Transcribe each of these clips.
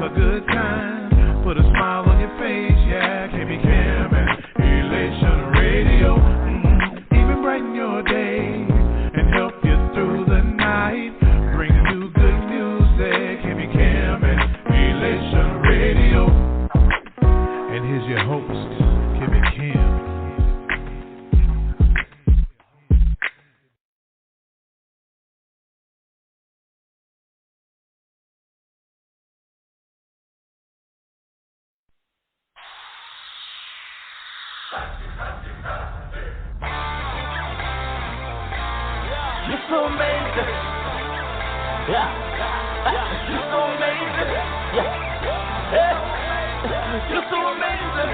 a good time. Put a smile on your face, yeah. KB Cam and Elation Radio. Even brighten your day and help you through the night. Bring you good music. KB Cam and Elation Radio. And here's your host, KB Cam. You're so amazing. Yeah. You're so amazing. Yeah. You're so amazing.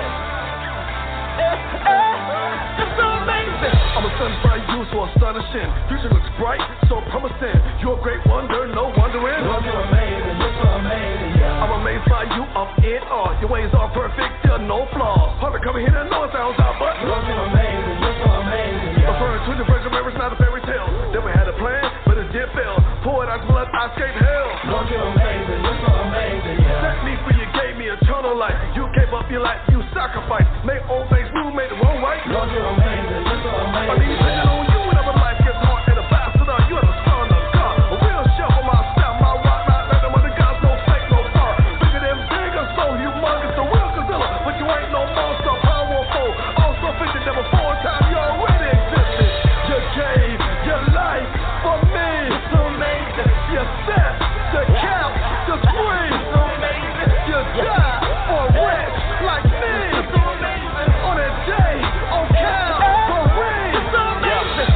You're so amazing. I'm a sun by you, so astonishing. Future looks bright, so promising. You're a great wonder, no wondering. Lord, you're amazing. You're so amazing. Yeah. I'm amazed by you, I'm in awe. Your ways are perfect, there are no flaws. Hard to come in here and know it sounds out, but Lord, you're amazing. You're so amazing. Yeah. Referring to the Virgin Mary, it's not a fairy tale. Never had a plan, but it did fail. Poured out blood, I escaped hell. Lord, you're amazing. You're so amazing. Yeah. Set me free, you gave me eternal life. You gave up your life, you sacrificed. Made old things new, made the wrong right. Lord, you're amazing. You're so amazing. I need depending on you whenever life gets hard. And a bastard, you are the son of God. A real chef on my staff, my rock, not let them under God's no fake, no far. Bigger than bigger, so humongous, the real Godzilla. But you ain't no monster, powerful. Also fitted that before time you already existed. You gave your life for me. You're so amazing. You set the cap, the screen. You're so amazing. You died for a wretch like me. You're so amazing. On a day, on Calvary. You're so amazing.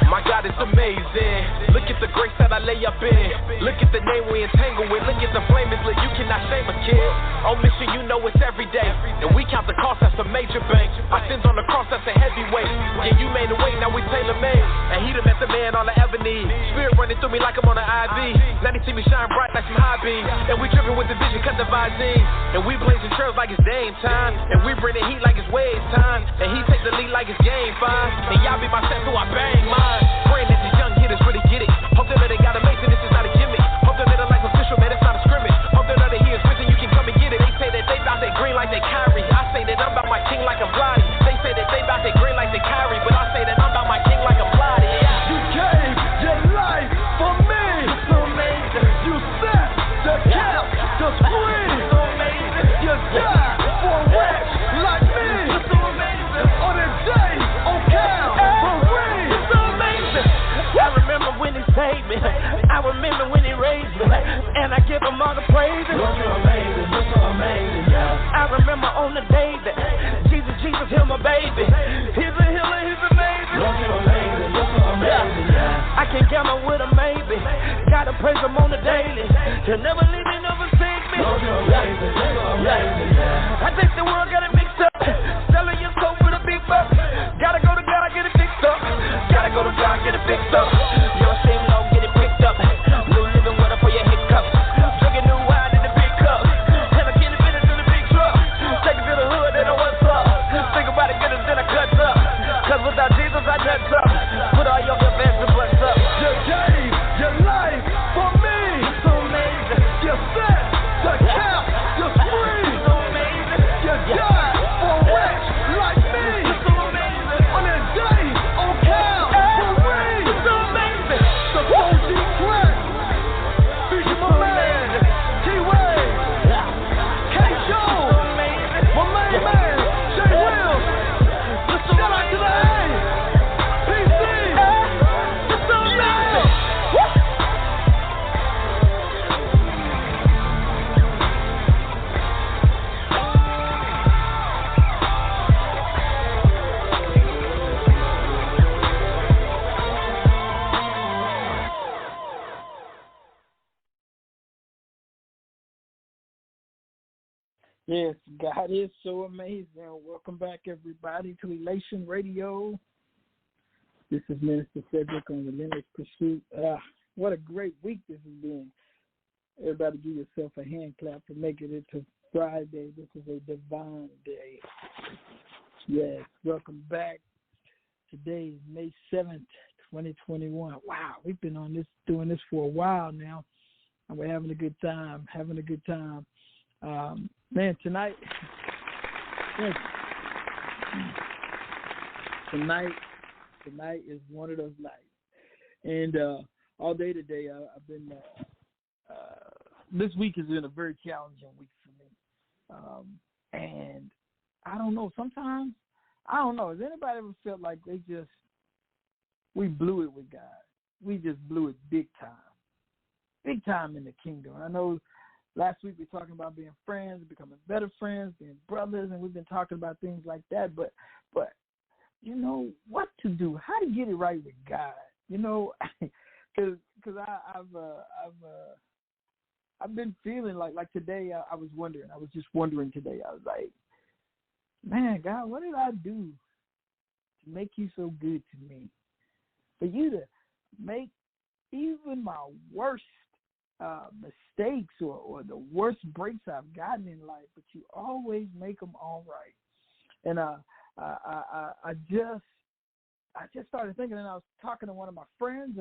My God is amazing. Look at the grace that I lay up in. Look at the name we entangle with. Look at the flame is lit. You cannot shame a kid. On mission, you know it's every day. And we count the cost, that's a major bank. My sins on the cross, that's a heavy weight. Yeah, you made a way, now we tailor made. And he done met the man all I ever need. Spirit running through me like I'm on an IV. Now they see me shine bright like some high beams. And we dripping with the vision, cut the visine. And we blazing trails like it's game time. And we bring the heat like it's wave time. And he take the lead like it's game fine. And y'all be my set, so I bang mine. Praying that these young hitters really get it. Hope they know they got amazing, this is not a gimmick. Hope they know they like official, man, it's not a scrimmage. Hope they know that he is risen, you can come and get it. They say that they bout they green like they Kyrie. I say that I'm about my king like I'm Bloody. They say that they bout they green like they Kyrie. But I say that I'm about my king like I'm Bloody. Yeah. You gave your life for me. You're so amazing. You set the cap, the screen. You're so amazing. You died for a wretch like me. You're so amazing. On a day, on Calvary. You're so amazing. I remember when he saved me. I remember when he raised me. And I give him all the praise. Lord, you're amazing. You're so amazing. Yeah. I remember on the day that Jesus healed my baby. He's a healer, he's amazing. Lord, you're amazing. You're so amazing. Yeah. I can't count on with a maybe. Gotta praise him on the daily. He'll never leave me, never forsake me. Lord, you're amazing. You're so amazing. Yeah. I think the world got it mixed up. Selling your soul for the big bucks. Gotta go to God, get it fixed up. Gotta go to God, get it fixed up. Your shame low, get it picked up. New living water for your hiccups. Drinking new wine in the big cup. And I get it finished in the big truck. Take it to the hood, they know what's up. Think about it, get it, then I cut up. Cause without Jesus, I nuts up. Put all your good fans and butts up. You gave your life for me. So amazing. You set the cap, the screen. So amazing. You died for a wretch like me. You're so amazing. On a day, on Calvary. You're so amazing. The OG track. Feature my man, T-Way. K-Show. So amazing. My main man, Jay Wills. Shout out to the A. PC. You're so amazing. Yes, God is so amazing. Welcome back, everybody, to Elation Radio. This is Minister Sedric on Relentless Pursuit. What a great week this has been. Everybody give yourself a hand clap for making it to Friday. This is a divine day. Yes, welcome back. Today is May 7th, 2021. Wow, we've been doing this for a while now, and we're having a good time. Man, tonight is one of those nights. And all day today, I've been. This week has been a very challenging week for me. And I don't know. Sometimes I don't know. Has anybody ever felt like we blew it with God? We just blew it big time in the kingdom. I know last week we were talking about being friends, becoming better friends, being brothers, and we've been talking about things like that. But you know what to do, how to get it right with God. You know, because I've been feeling like today. I was just wondering today. I was like, man, God, what did I do to make you so good to me? For you to make even my worst mistakes or the worst breaks I've gotten in life, but you always make them all right. And I just started thinking, and I was talking to one of my friends,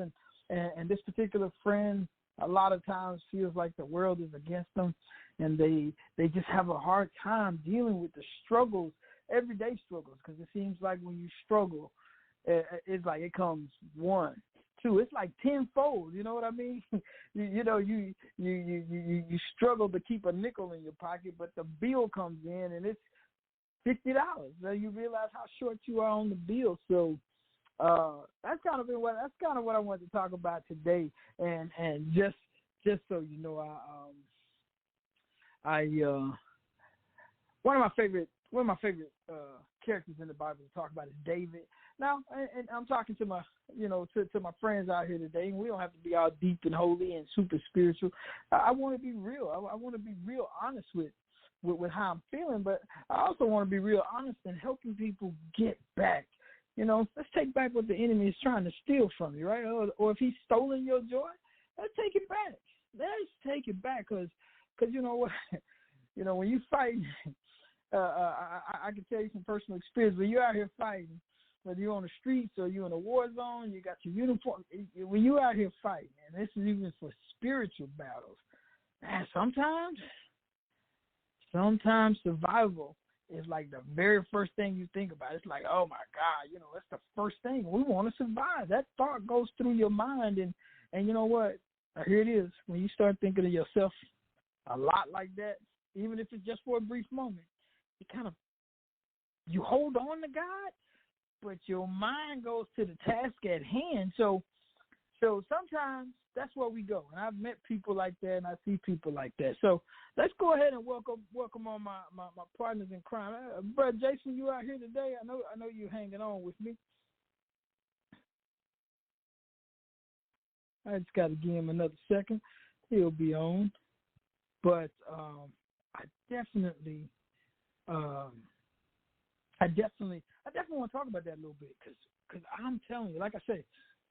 and this particular friend a lot of times feels like the world is against them, and they just have a hard time dealing with the struggles, everyday struggles, because it seems like when you struggle, it's like it comes 1, 2, it's like tenfold. You know what I mean? you struggle to keep a nickel in your pocket, but the bill comes in and it's $50. So you realize how short you are on the bill. So that's kind of what I wanted to talk about today. And just so you know, one of my favorite characters in the Bible to talk about is David. Now, and I'm talking to my friends out here today, and we don't have to be all deep and holy and super spiritual. I want to be real. I want to be real honest with how I'm feeling, but I also want to be real honest in helping people get back. You know, let's take back what the enemy is trying to steal from you, right? Or if he's stolen your joy, let's take it back. Let's take it back, because you know what? You know, when you fight, I can tell you some personal experience. When you're out here fighting, whether you're on the streets or you're in a war zone, you got your uniform. When you're out here fighting, and this is even for spiritual battles, man, sometimes survival is like the very first thing you think about. It's like, oh my God, you know, that's the first thing. We want to survive. That thought goes through your mind, and you know what? Here it is. When you start thinking of yourself a lot like that, even if it's just for a brief moment, you hold on to God, but your mind goes to the task at hand. So sometimes that's where we go. And I've met people like that, and I see people like that. So let's go ahead and welcome on my partners in crime. Brother Jason, you out here today? I know you're hanging on with me. I just got to give him another second. He'll be on. But I definitely want to talk about that a little bit, because I'm telling you, like I say,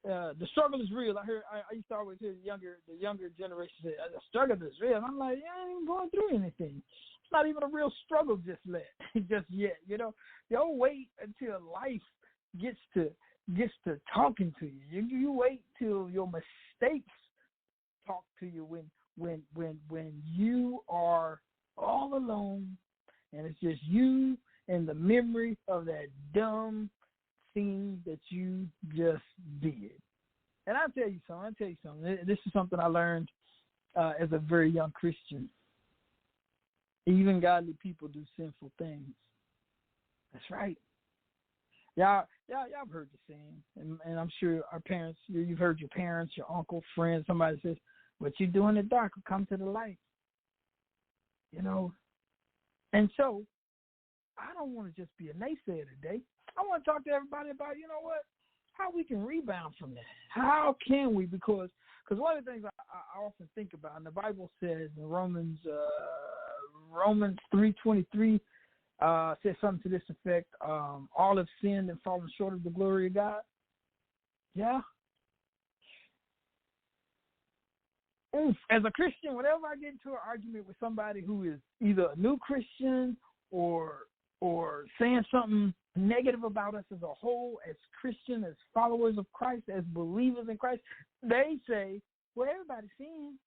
the struggle is real. I used to always hear the younger generation say, the struggle is real. And I'm like, yeah, I ain't even going through anything. It's not even a real struggle just yet. You know, don't wait until life gets to talking to you. You wait till your mistakes talk to you when you are all alone and it's just you and the memory of that dumb thing that you just did. And I'll tell you something. This is something I learned as a very young Christian. Even godly people do sinful things. That's right. Y'all have heard the saying, and I'm sure our parents, you've heard your parents, your uncle, friends, somebody says, what you do in the dark will come to the light. You know? And so, I don't want to just be a naysayer today. I want to talk to everybody about, you know what, how we can rebound from that. How can we? Because one of the things I often think about, and the Bible says in Romans 3:23, says something to this effect, all have sinned and fallen short of the glory of God. Yeah. As a Christian, whenever I get into an argument with somebody who is either a new Christian or saying something negative about us as a whole, as Christians, as followers of Christ, as believers in Christ, they say, well, everybody's sin.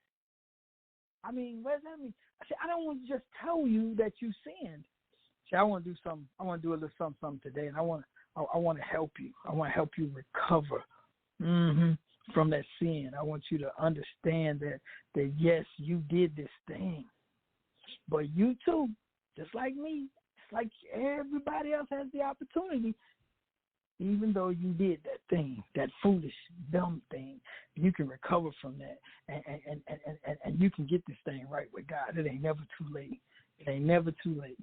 I mean, what does that mean? I said, I don't want to just tell you that you sinned. See, I want to do something. I want to do a little something today, and I want to help you. I want to help you recover from that sin. I want you to understand that yes, you did this thing, but you too, just like me, just like everybody else has the opportunity. Even though you did that thing, that foolish, dumb thing, you can recover from that, and you can get this thing right with God. It ain't never too late. It ain't never too late.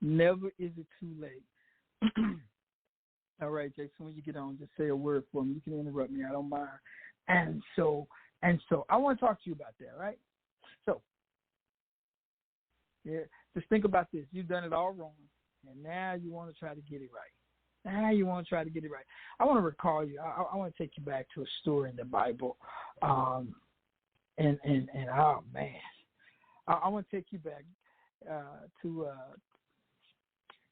Never is it too late. All right, Jason, when you get on, just say a word for me. You can interrupt me. I don't mind. And so I want to talk to you about that, right? So, yeah, just think about this. You've done it all wrong. And now you want to try to get it right. I want to recall you. I want to take you back to a story in the Bible. And oh, man. I want to take you back to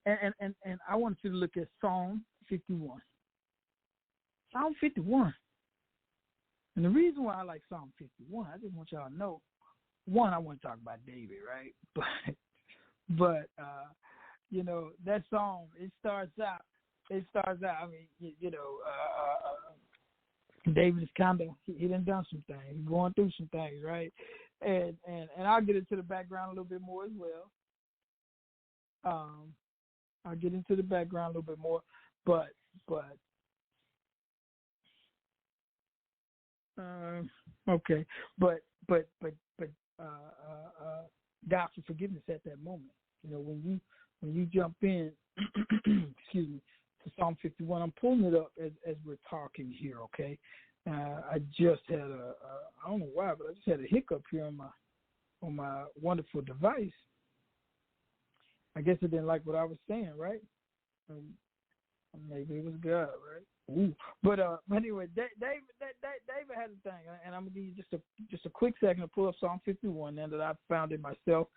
I want you to look at Psalm 51. Psalm 51. And the reason why I like Psalm 51, I just want y'all to know, one, I want to talk about David, right? But you know, that song, it starts out, I mean, David is kind of, he done some things. He's going through some things, right? And I'll get into the background a little bit more as well. I'll get into the background a little bit more, but okay. But God for forgiveness at that moment. You know, when you jump in, excuse me, to Psalm 51, I'm pulling it up as we're talking here, okay? I just had I don't know why, but I just had a hiccup here on my wonderful device. I guess it didn't like what I was saying, right? Maybe it was God, right? Ooh. But anyway, David had a thing, and I'm gonna give you just a quick second to pull up Psalm 51 now that I've found it myself.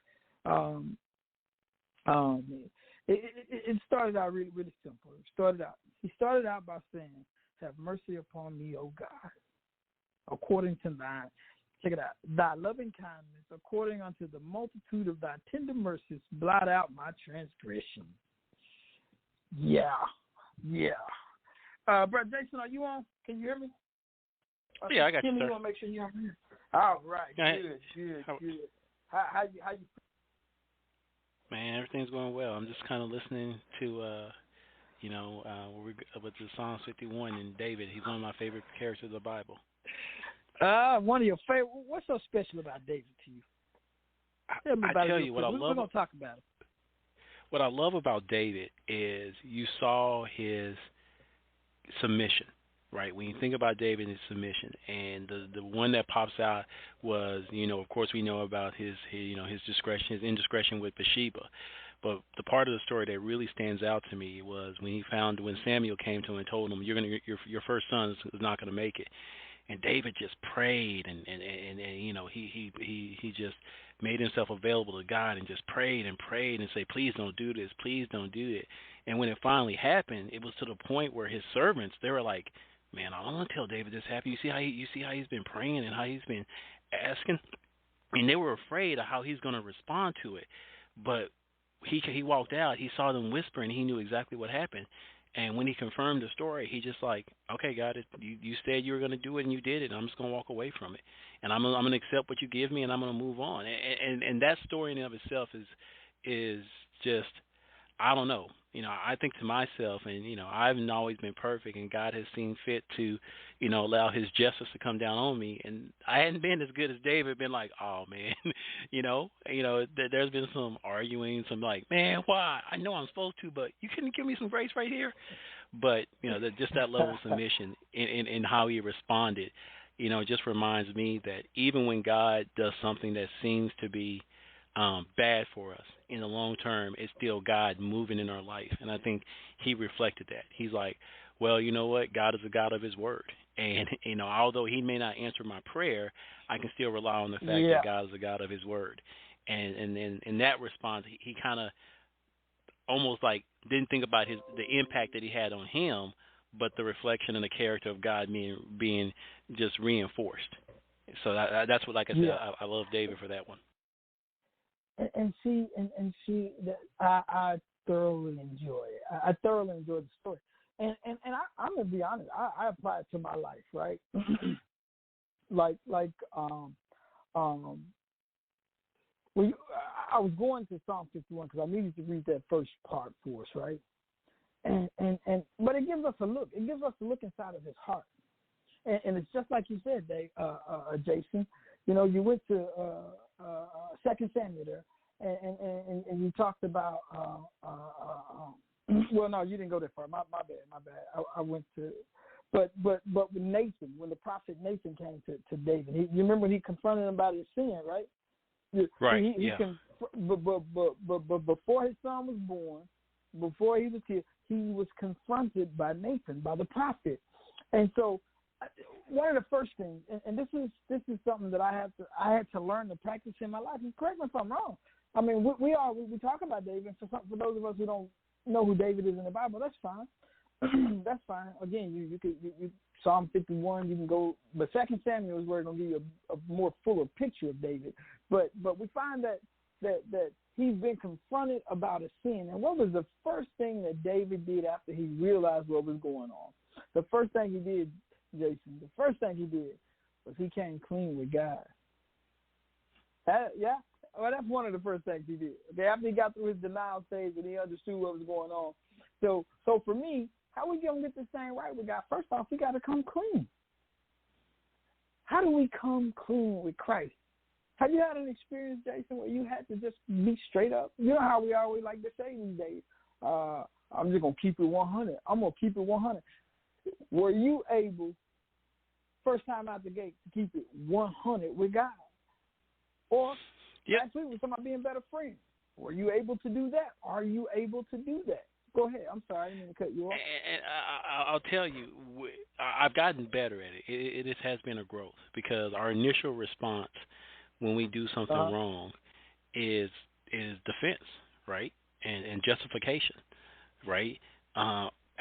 It started out really, really simple. He started out by saying, "Have mercy upon me, O God, according to thy loving kindness, according unto the multitude of thy tender mercies, blot out my transgression." Yeah. Brother Jason, are you on? Can you hear me? Yeah, I got you, Kimmy, sir. you want to make sure you're on here? All right. Good. How you? Man, everything's going well. I'm just kind of listening to, with the Psalms 51 and David. He's one of my favorite characters of the Bible. One of your favorite. What's so special about David to you? Tell me about I tell you what I love. We're going to talk about it. What I love about David is you saw his submission, right? When you think about David and his submission, and the one that pops out was, of course we know about his discretion, his indiscretion with Bathsheba. But the part of the story that really stands out to me was when Samuel came to him and told him, your first son is not going to make it. And David just prayed, and he just made himself available to God and just prayed and say, please don't do this, please don't do it. And when it finally happened, it was to the point where his servants, they were like, man, I don't want to tell David this happened. You see how he's been praying and how he's been asking, and they were afraid of how he's going to respond to it. But he walked out, he saw them whispering, he knew exactly what happened. And when he confirmed the story, he just like, okay, God, you said you were going to do it, and you did it. I'm just going to walk away from it, and I'm going to accept what you give me, and I'm going to move on. And that story in and of itself is just, I don't know. I think to myself, and I haven't always been perfect, and God has seen fit to, allow His justice to come down on me. And I hadn't been as good as David. Been like, oh man, there's been some arguing, some like, man, why? I know I'm supposed to, but you couldn't give me some grace right here. But just that level of submission in how He responded, just reminds me that even when God does something that seems to be bad for us, in the long term, it's still God moving in our life. And I think He reflected that. He's like, well, you know what? God is a God of His word. And, although He may not answer my prayer, I can still rely on the fact that God is a God of His word. And then in that response, he kind of almost like didn't think about the impact that he had on him, but the reflection and the character of God being just reinforced. So that's what, like I said, I love David for that one. And see, that I thoroughly enjoy it. I thoroughly enjoy the story. And I'm gonna be honest. I apply it to my life, right? I was going to Psalm 51 because I needed to read that first part for us, right? But it gives us a look. It gives us a look inside of his heart, and it's just like you said, Jason. You know, you went to 2 Samuel there, and you talked about. Well, no, you didn't go that far. My bad. I went to, but with Nathan, when the prophet Nathan came to David, you remember when he confronted him about his sin, right? Right. But before his son was born, before he was here, he was confronted by Nathan, by the prophet. And so, one of the first things, and this is something that I had to learn to practice in my life. And correct me if I'm wrong. I mean, we talk about David. For those of us who don't know who David is in the Bible, that's fine. That's fine. Again, you Psalm 51, you can go, but 2 Samuel is where it's going to give you a more fuller picture of David. But we find that he's been confronted about a sin. And what was the first thing that David did after he realized what was going on? The first thing he did, Jason, was he came clean with God. Well, that's one of the first things he did. Okay, after he got through his denial stage and he understood what was going on. So for me, how we gonna get this thing right with God? First off, we got to come clean. How do we come clean with Christ? Have you had an experience, Jason, where you had to just be straight up? You know how we always like to say these days, I'm just gonna keep it 100. I'm gonna keep it 100. Were you able, first time out the gate, to keep it 100 with God? Or last week with somebody being better friends, were you able to do that? Are you able to do that? Go ahead. I'm sorry, I didn't mean to cut you off. And I'll tell you, I've gotten better at it. It has been a growth because our initial response when we do something wrong is defense, right, and justification, right.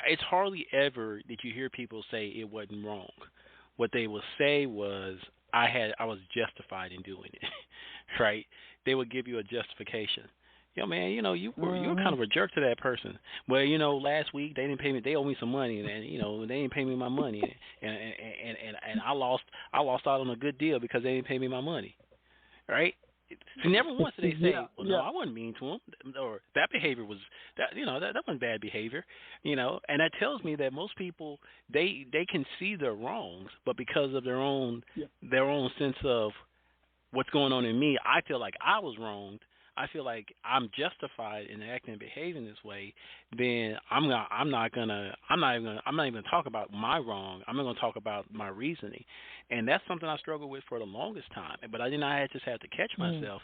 It's hardly ever that you hear people say it wasn't wrong. What they will say was, I was justified in doing it, right? They would give you a justification. Yo, man, you were kind of a jerk to that person. Well, last week they didn't pay me. They owe me some money, and they didn't pay me my money, and I lost out on a good deal because they didn't pay me my money, right? So never once did they say, no, I wasn't mean to him, or that behavior was that wasn't bad behavior, and that tells me that most people they can see their wrongs, but because of their own sense of what's going on in me, I feel like I was wronged. I feel like I'm justified in acting and behaving this way. Then I'm not even gonna talk about my wrong. I'm not gonna talk about my reasoning, and that's something I struggled with for the longest time. But I just had to catch myself,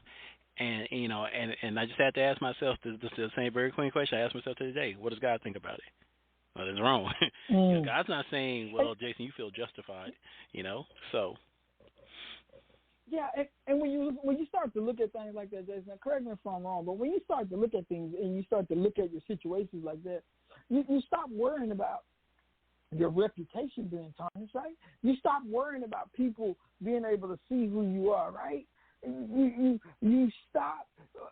and and I just had to ask myself the same very clean question I asked myself today: what does God think about it? Well, it's wrong. God's not saying, well, Jason, you feel justified. So. Yeah, and when you start to look at things like that, Jason, correct me if I'm wrong, but when you start to look at things and you start to look at your situations like that, you stop worrying about your reputation being tarnished, right? You stop worrying about people being able to see who you are, right? You stop,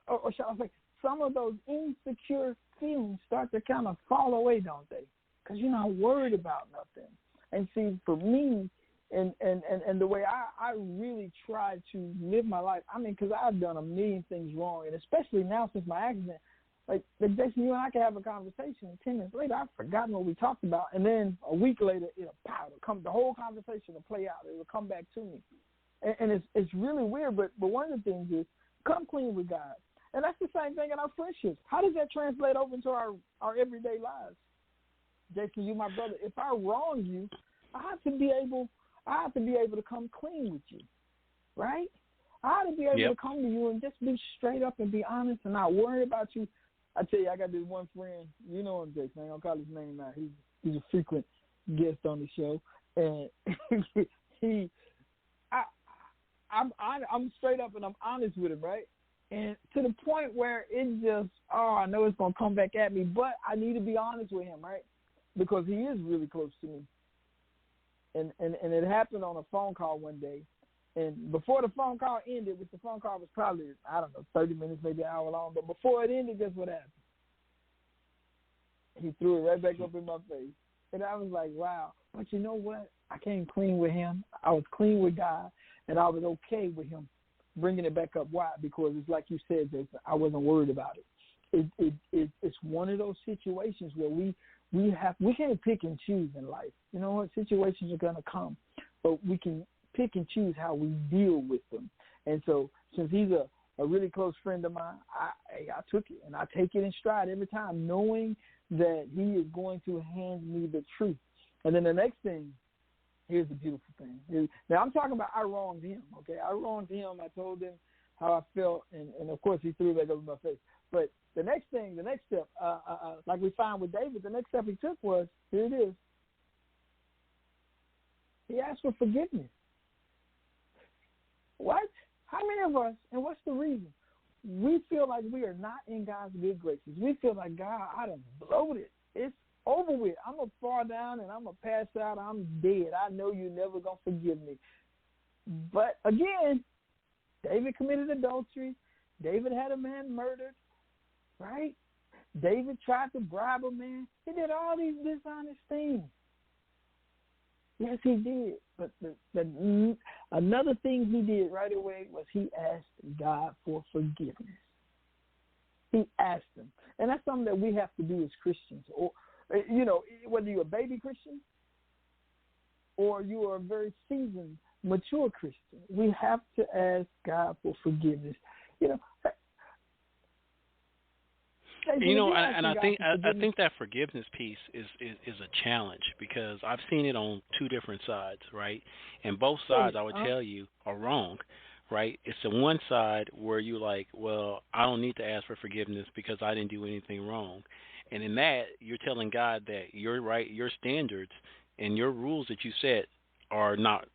or shall I say, some of those insecure feelings start to kind of fall away, don't they? Because you're not worried about nothing. And see, for me, and the way I really try to live my life, I mean, because I've done a million things wrong, and especially now since my accident, like Jason, you and I can have a conversation, and 10 minutes later, I've forgotten what we talked about, and then a week later, the whole conversation will play out. It will come back to me, and it's really weird. But one of the things is come clean with God, and that's the same thing in our friendships. How does that translate over into our everyday lives? Jason, you my brother. If I wrong you, I have to be able to come clean with you, right? I have to be able to come to you and just be straight up and be honest and not worry about you. I tell you, I got this one friend, you know him, Jason. I ain't gonna call his name out. He's a frequent guest on the show, and I'm straight up and I'm honest with him, right? And to the point where it just, I know it's gonna come back at me, but I need to be honest with him, right? Because he is really close to me. And it happened on a phone call one day, And before the phone call ended, which the phone call was probably, I don't know, 30 minutes, maybe an hour long, but before it ended, guess what happened? He threw it right back up in my face. And I was like, wow. But you know what? I came clean with him. I was clean with God, and I was okay with him bringing it back up. Why? Because it's like you said, Jason, I wasn't worried about it. It's one of those situations where we can't pick and choose in life. You know what? Situations are going to come, but we can pick and choose how we deal with them. And so since he's a really close friend of mine, I took it, and I take it in stride every time, knowing that he is going to hand me the truth. And then the next thing, here's the beautiful thing. Now, I'm talking about I wronged him, okay? I wronged him. I told him how I felt, and of course, he threw it back up in my face. But the next step, like we found with David, the next step he took was, here it is. He asked for forgiveness. What? How many of us, and what's the reason? We feel like we are not in God's good graces. We feel like, God, I done blowed it. It's over with. I'm going to fall down and I'm going to pass out. I'm dead. I know you're never going to forgive me. But again, David committed adultery. David had a man murdered, right? David tried to bribe a man. He did all these dishonest things. Yes, he did. But another thing he did right away was he asked God for forgiveness. He asked him. And that's something that we have to do as Christians. Or, you know, whether you're a baby Christian or you are a very seasoned, mature Christian, we have to ask God for forgiveness. You know, and I think that forgiveness piece is a challenge, because I've seen it on two different sides, right? And both sides, I would tell you, are wrong, right? It's the one side where you're like, well, I don't need to ask for forgiveness because I didn't do anything wrong. And in that, you're telling God that you're right, your standards and your rules that you set are not,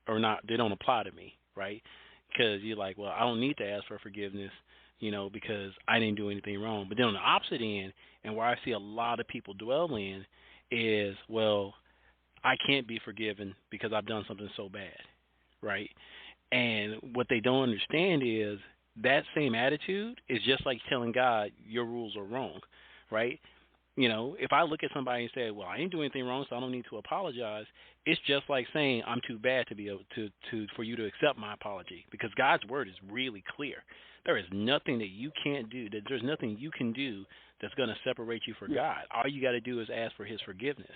they don't apply to me, right? Because you're like, well, I don't need to ask for forgiveness, you know, because I didn't do anything wrong. But then on the opposite end, and where I see a lot of people dwell in, is, well, I can't be forgiven because I've done something so bad, right? And what they don't understand is that same attitude is just like telling God your rules are wrong, right? You know, if I look at somebody and say, well, I didn't do anything wrong, so I don't need to apologize, it's just like saying I'm too bad to be able to for you to accept my apology, because God's word is really clear. There is nothing that you can't do, that there's nothing you can do that's going to separate you from God. All you got to do is ask for his forgiveness.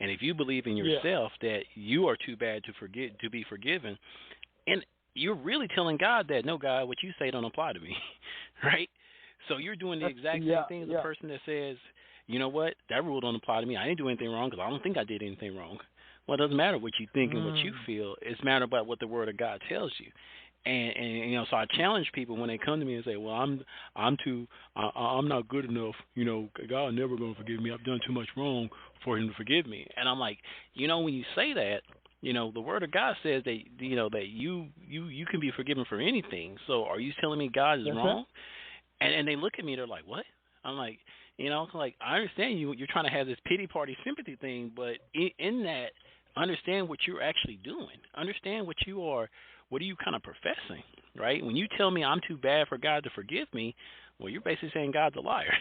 And if you believe in yourself that you are too bad to be forgiven, and you're really telling God that, no, God, what you say don't apply to me, right? So you're doing the exact same thing as a person that says, you know what, that rule don't apply to me. I didn't do anything wrong because I don't think I did anything wrong. Well, it doesn't matter what you think and what you feel. It's matter about what the Word of God tells you. And you know, so I challenge people when they come to me and say, well, I'm not good enough. You know, God never going to forgive me. I've done too much wrong for him to forgive me. And I'm like, you know, when you say that, you know, the Word of God says that, you know, that you can be forgiven for anything. So are you telling me God is wrong? And they look at me, they're like, what? I'm like, you know, like, I understand you're trying to have this pity party sympathy thing, but in that, understand what you're actually doing. Understand what are you kind of professing, right? When you tell me I'm too bad for God to forgive me, well, you're basically saying God's a liar.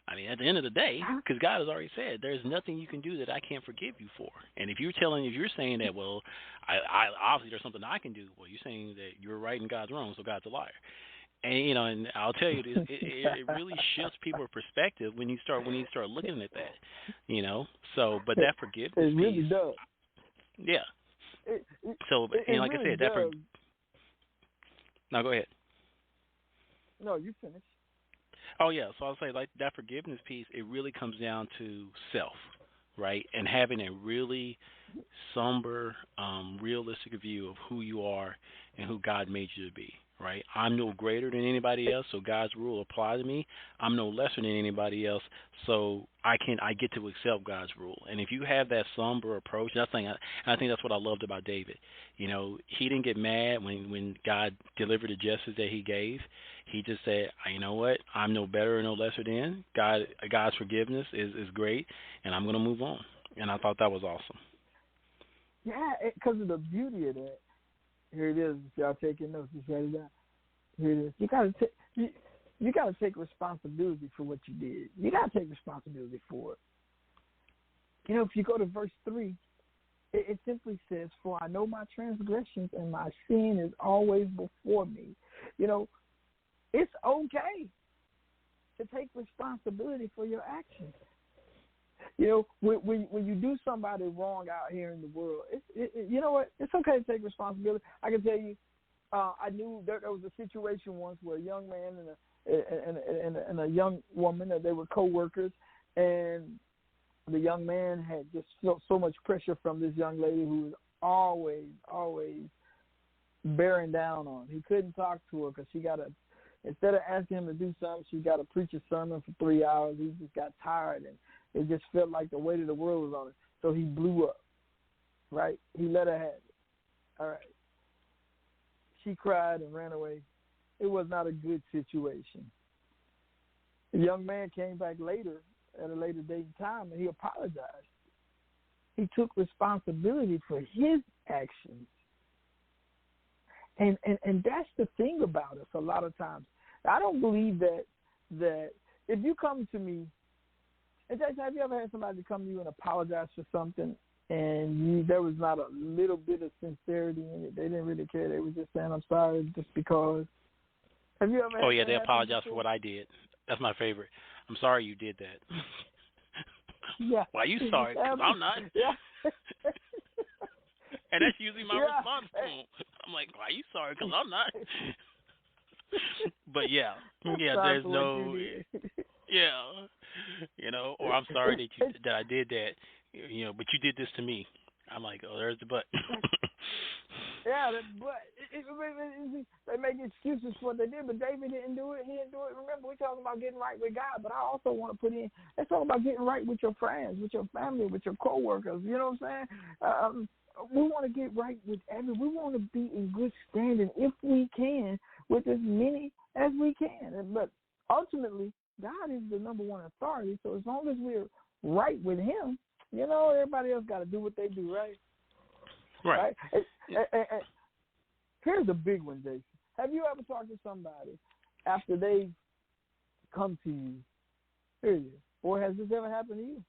I mean, at the end of the day, because God has already said there's nothing you can do that I can't forgive you for. And if you're saying that, well, I obviously there's something I can do, well, you're saying that you're right and God's wrong, so God's a liar. And you know, and I'll tell you, it really shifts people's perspective when you start looking at that, you know. So, but that forgiveness it really piece, does. Yeah. So, and like really I said, no, go ahead. No, you finish. Oh yeah, so I'll say, like, that forgiveness piece, it really comes down to self, right, and having a really somber, realistic view of who you are and who God made you to be. Right, I'm no greater than anybody else, so God's rule applies to me. I'm no lesser than anybody else, so I get to accept God's rule. And if you have that somber approach, I think that's what I loved about David. You know, he didn't get mad when God delivered the justice that he gave. He just said, you know what, I'm no better or no lesser than God. God's forgiveness is great, and I'm going to move on. And I thought that was awesome. Yeah, because of the beauty of that. Here it is. If y'all taking notes, just write it down. Here it is. You gotta take responsibility for what you did. You gotta take responsibility for it. You know, if you go to verse 3, it simply says, "For I know my transgressions and my sin is always before me." You know, it's okay to take responsibility for your actions. You know, when you do somebody wrong out here in the world, you know what? It's okay to take responsibility. I can tell you, I knew there was a situation once where a young man and a young woman, they were co-workers, and the young man had just felt so much pressure from this young lady who was always bearing down on him. He couldn't talk to her because instead of asking him to do something, she got to preach a sermon for 3 hours. He just got tired, and it just felt like the weight of the world was on him. So he blew up, right? He let her have it. All right. She cried and ran away. It was not a good situation. The young man came back later, at a later date and time, and he apologized. He took responsibility for his actions. And that's the thing about us a lot of times. I don't believe that if you come to me, and Jason, have you ever had somebody come to you and apologize for something and there was not a little bit of sincerity in it? They didn't really care. They were just saying, "I'm sorry," just because. Have you ever? Oh yeah, they apologize for what I did. That's my favorite. "I'm sorry you did that." Yeah. Why you sorry? Because I'm not. Yeah. And that's usually my response to them. I'm like, "Why you sorry? Because I'm not." But yeah, there's no, you know, or "I'm sorry that I did that, you know, but you did this to me." I'm like, "Oh, there's the but." Yeah, but they make excuses for what they did, but David didn't do it. He didn't do it. Remember, we're talking about getting right with God, but I also want to put in, let's talk about getting right with your friends, with your family, with your coworkers. You know what I'm saying? We want to get right with everyone. We want to be in good standing, if we can, with as many as we can. But ultimately, God is the number one authority, so as long as we're right with Him, you know, everybody else got to do what they do, right? Right. And here's a big one, Jason. Have you ever talked to somebody after they've come to you? Here it is. Or has this ever happened to you?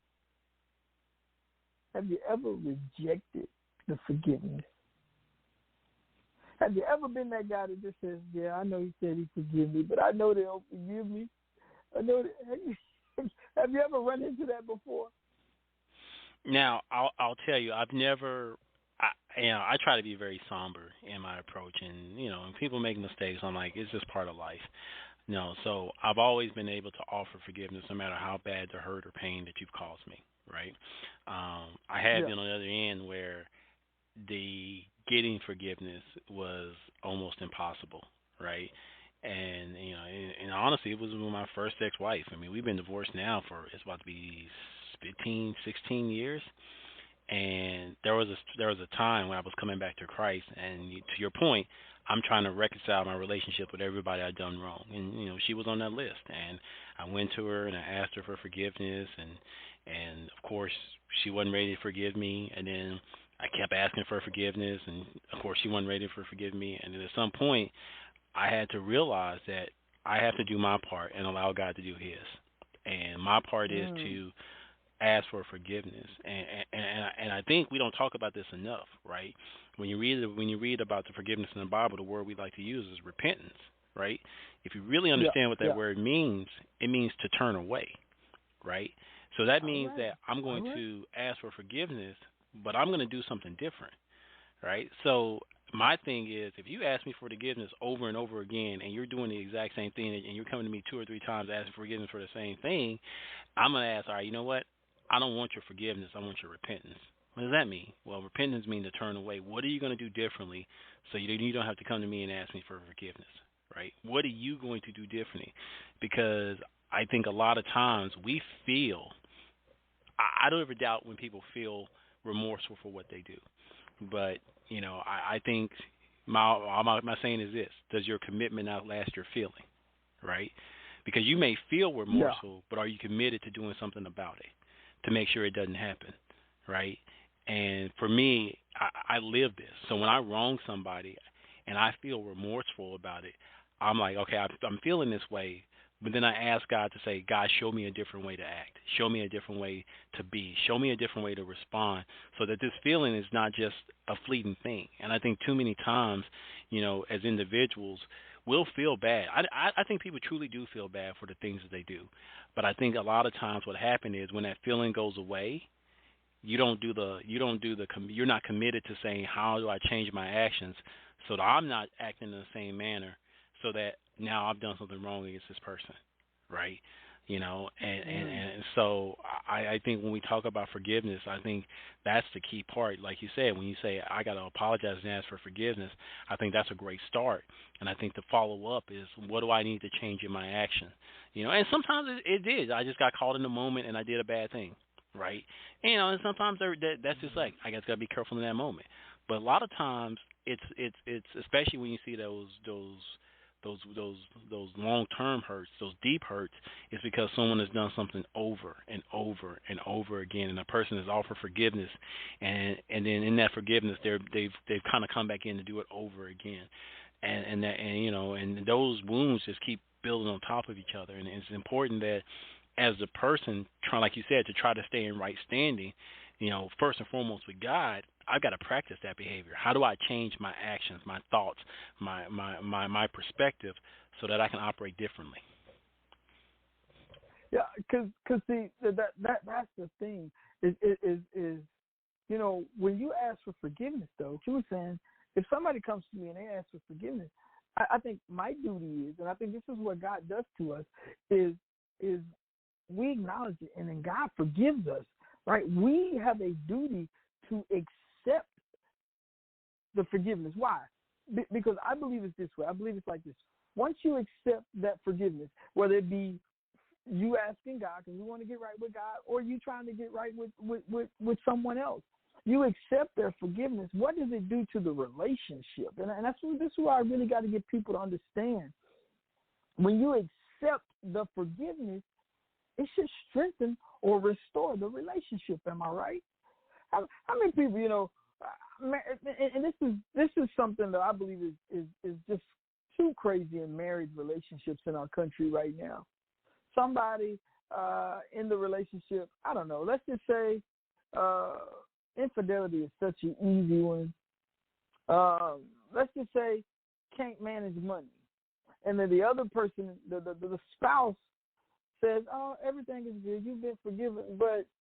Have you ever rejected the forgiveness? Have you ever been that guy that just says, "Yeah, I know he said he forgive me, but I know they don't forgive me"? I know that. Have you ever run into that before? Now, I'll tell you, I've never. I try to be very somber in my approach, and you know, when people make mistakes, I'm like, it's just part of life. No, so I've always been able to offer forgiveness, no matter how bad the hurt or pain that you've caused me. Right? I have been on the other end where the getting forgiveness was almost impossible. Right? And you know, and honestly, it was with my first ex-wife. I mean, we've been divorced now for it's about to be 15, 16 years. And there was a time when I was coming back to Christ, and to your point, I'm trying to reconcile my relationship with everybody I'd done wrong, and you know, she was on that list. And I went to her and I asked her for forgiveness, and of course she wasn't ready to forgive me. And then I kept asking for forgiveness, and of course she wasn't ready to forgive me. And then at some point, I had to realize that I have to do my part and allow God to do His. And my part is to ask for forgiveness, and I think we don't talk about this enough, right? When you read about the forgiveness in the Bible, the word we like to use is repentance, right? If you really understand what that word means, it means to turn away, right? So that means that I'm going to ask for forgiveness, but I'm going to do something different, right? So my thing is, if you ask me for forgiveness over and over again, and you're doing the exact same thing, and you're coming to me 2 or 3 times asking for forgiveness for the same thing, I'm going to ask, all right, you know what? I don't want your forgiveness. I want your repentance. What does that mean? Well, repentance means to turn away. What are you going to do differently so you don't have to come to me and ask me for forgiveness, right? What are you going to do differently? Because I think a lot of times we feel, I don't ever doubt when people feel remorseful for what they do. But, you know, I think my saying is this: does your commitment outlast your feeling, right? Because you may feel remorseful, but are you committed to doing something about it to make sure it doesn't happen, right? And for me, I live this. So when I wrong somebody, and I feel remorseful about it, I'm like, okay, I'm feeling this way, but then I ask God to say, God, show me a different way to act. Show me a different way to be. Show me a different way to respond so that this feeling is not just a fleeting thing. And I think too many times, as individuals, we'll feel bad. I think people truly do feel bad for the things that they do. But I think a lot of times what happens is when that feeling goes away, you're not committed to saying, how do I change my actions so that I'm not acting in the same manner so that now I've done something wrong against this person, right? And so I think when we talk about forgiveness, I think that's the key part. Like you said, when you say, I got to apologize and ask for forgiveness, I think that's a great start. And I think the follow-up is, what do I need to change in my action? And sometimes it did. I just got caught in the moment and I did a bad thing, right? And sometimes that's just like, I guess got to be careful in that moment. But a lot of times it's especially when you see those long-term hurts, those deep hurts, is because someone has done something over and over and over again, and a person has offered forgiveness, and then in that forgiveness, they've kind of come back in to do it over again, and those wounds just keep building on top of each other, and it's important that as a person, like you said, to try to stay in right standing, first and foremost with God, I've got to practice that behavior. How do I change my actions, my thoughts, my perspective, so that I can operate differently? Yeah, because see that's the thing is when you ask for forgiveness, though, you were saying, if somebody comes to me and they ask for forgiveness, I think my duty is, and I think this is what God does to us, is we acknowledge it, and then God forgives us, right? We have a duty to accept the forgiveness. Why? Because I believe it's this way. I believe it's like this. Once you accept that forgiveness, whether it be you asking God because you want to get right with God, or you trying to get right with someone else, you accept their forgiveness. What does it do to the relationship? And this is why I really got to get people to understand. When you accept the forgiveness, it should strengthen or restore the relationship. Am I right? How many people, and this is something that I believe is just too crazy in marriage relationships in our country right now. Somebody in the relationship, I don't know, let's just say infidelity is such an easy one. Let's just say can't manage money. And then the other person, the spouse, says, oh, everything is good, you've been forgiven,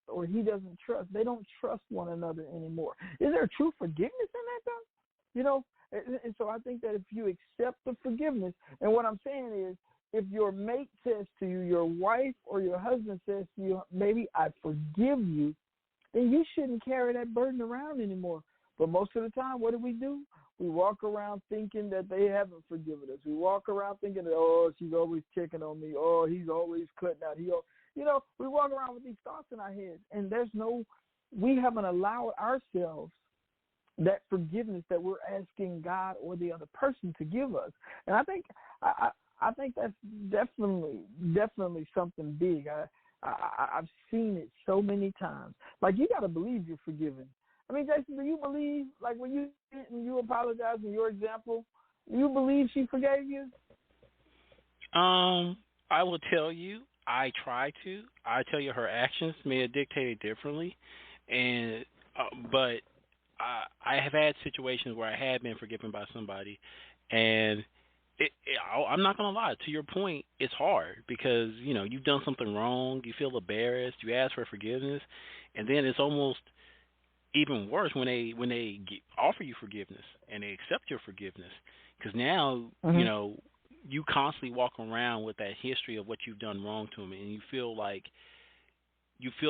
or he doesn't trust. They don't trust one another anymore. Is there true forgiveness in that, though? And so I think that if you accept the forgiveness, and what I'm saying is, if your mate says to you, your wife or your husband says to you, baby, I forgive you, then you shouldn't carry that burden around anymore. But most of the time, what do? We walk around thinking that they haven't forgiven us. We walk around thinking that, oh, she's always checking on me. Oh, he's always cutting out. We walk around with these thoughts in our heads, and we haven't allowed ourselves that forgiveness that we're asking God or the other person to give us. And I think that's definitely something big. I've seen it so many times. Like, you got to believe you're forgiven. I mean, Jason, do you believe, like, when you apologize in your example, you believe she forgave you? I will tell you, I try to. I tell you, her actions may have dictated differently, and but I have had situations where I have been forgiven by somebody, and I'm not gonna lie. To your point, it's hard because you've done something wrong, you feel embarrassed, you ask for forgiveness, and then it's almost even worse when they offer you forgiveness and they accept your forgiveness, because now you constantly walk around with that history of what you've done wrong to them, and you feel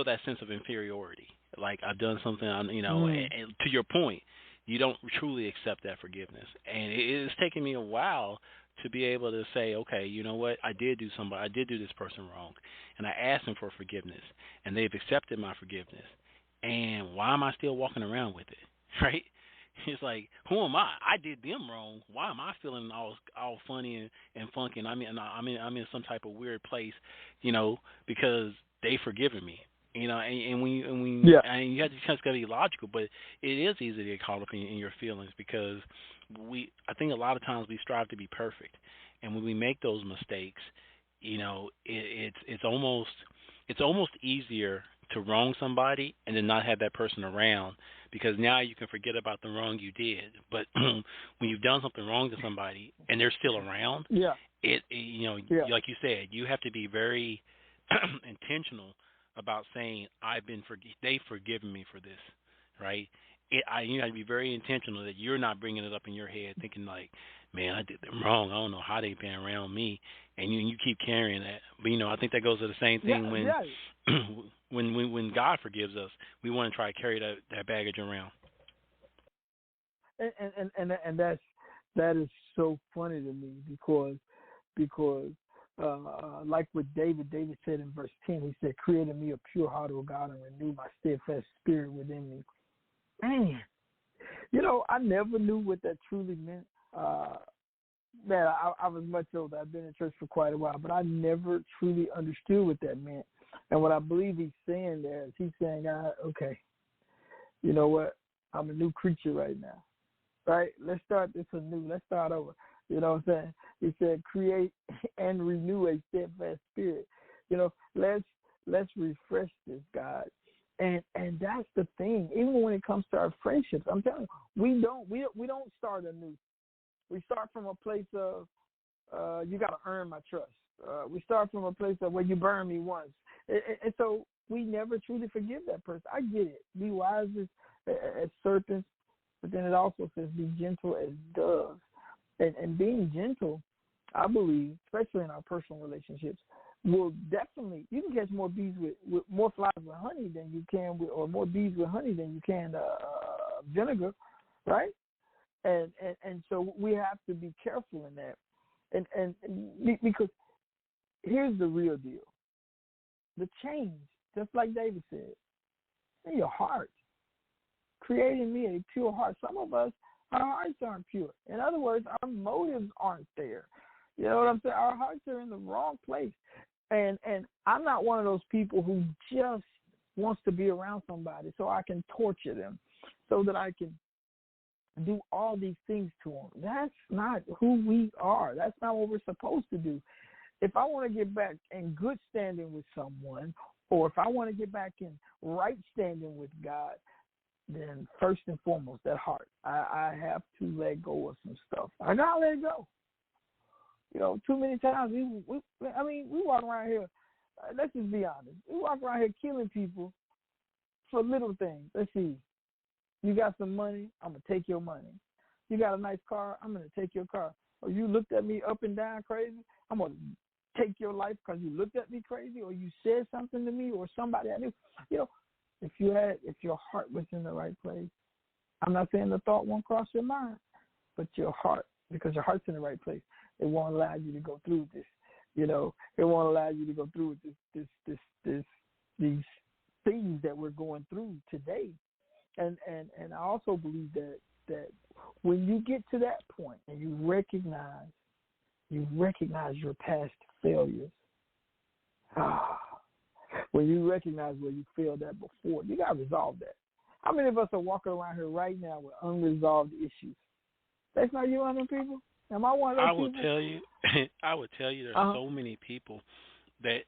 that sense of inferiority, like I've done something, and to your point, you don't truly accept that forgiveness, and it's taken me a while to be able to say, okay, you know what, I did do this person wrong, and I asked them for forgiveness, and they've accepted my forgiveness. And why am I still walking around with it, right? It's like, who am I? I did them wrong. Why am I feeling all funny and funky? And I'm in some type of weird place, because they've forgiven me, and you have to just got to be logical, but it is easy to get caught up in your feelings because I think a lot of times we strive to be perfect, and when we make those mistakes, it's almost easier to wrong somebody and then not have that person around because now you can forget about the wrong you did. But when you've done something wrong to somebody and they're still around, like you said, you have to be very intentional about saying they've forgiven me for this, right? You have to be very intentional that you're not bringing it up in your head, thinking like, man, I did them wrong. I don't know how they've been around me, and you keep carrying that. But I think that goes to the same thing when God forgives us, we want to try to carry that baggage around. And that is so funny to me because like with David said in verse 10, he said, "Create in me a pure heart, O God, and renew my steadfast spirit within me." Man, I never knew what that truly meant. I was much older. I've been in church for quite a while, but I never truly understood what that meant. And what I believe he's saying there is he's saying, okay, you know what? I'm a new creature right now, right? Let's start this anew. Let's start over. You know what I'm saying? He said, create and renew a steadfast spirit. Let's refresh this, God. And that's the thing. Even when it comes to our friendships, I'm telling you, we don't start anew. We start from a place of you got to earn my trust. We start from a place of where you burned me once, and so we never truly forgive that person. I get it. Be wise as serpents, but then it also says be gentle as doves. And being gentle, I believe, especially in our personal relationships, will definitely, you can catch more bees with more flies with honey than you can or more bees with honey than you can vinegar, right? And so we have to be careful in that, and because here's the real deal: the change, just like David said, in your heart, creating me a pure heart. Some of us, our hearts aren't pure. In other words, our motives aren't there. You know what I'm saying? Our hearts are in the wrong place. And I'm not one of those people who just wants to be around somebody so I can torture them, so that I can do all these things to them. That's not who we are. That's not what we're supposed to do. If I want to get back in good standing with someone, or if I want to get back in right standing with God, then first and foremost, that heart. I have to let go of some stuff. I got to let it go. Too many times we walk around here, let's just be honest. We walk around here killing people for little things. Let's see. You got some money, I'm going to take your money. You got a nice car, I'm going to take your car. Or you looked at me up and down crazy, I'm going to take your life because you looked at me crazy, or you said something to me, or somebody I knew. If your heart was in the right place, I'm not saying the thought won't cross your mind, but your heart, because your heart's in the right place, it won't allow you to go through this. It won't allow you to go through these things that we're going through today. And I also believe that when you get to that point and you recognize your past failures, when you recognize where you failed at before, you got to resolve that. How many of us are walking around here right now with unresolved issues? That's not you, other people? Am I one of those people? I would tell you there's so many people that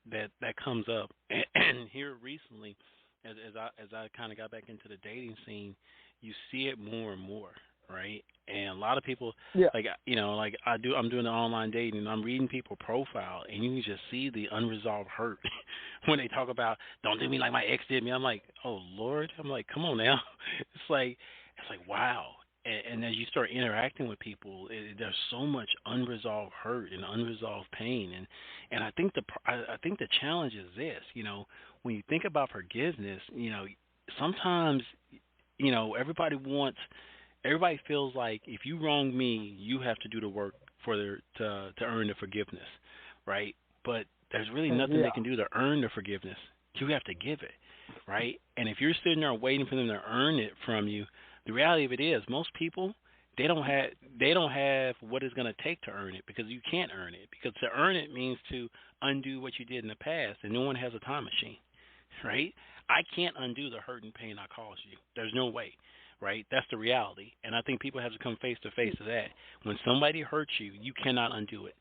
comes up. And here recently, as I kind of got back into the dating scene, you see it more and more, right? And a lot of people, I'm doing the online dating, and I'm reading people's profile, and you can just see the unresolved hurt when they talk about, don't do me like my ex did me. I'm like, oh Lord, I'm like, come on now. It's like wow. And as you start interacting with people, there's so much unresolved hurt and unresolved pain, and I think the challenge is this. When you think about forgiveness, sometimes everybody feels like if you wrong me, you have to do the work to earn the forgiveness, right? But there's really nothing they can do to earn the forgiveness. You have to give it, right? And if you're sitting there waiting for them to earn it from you, the reality of it is most people, they don't have what it's going to take to earn it, because you can't earn it. Because to earn it means to undo what you did in the past, and no one has a time machine. right? I can't undo the hurt and pain I caused you. There's no way, right? That's the reality. And I think people have to come face to face to that. When somebody hurts you, you cannot undo it.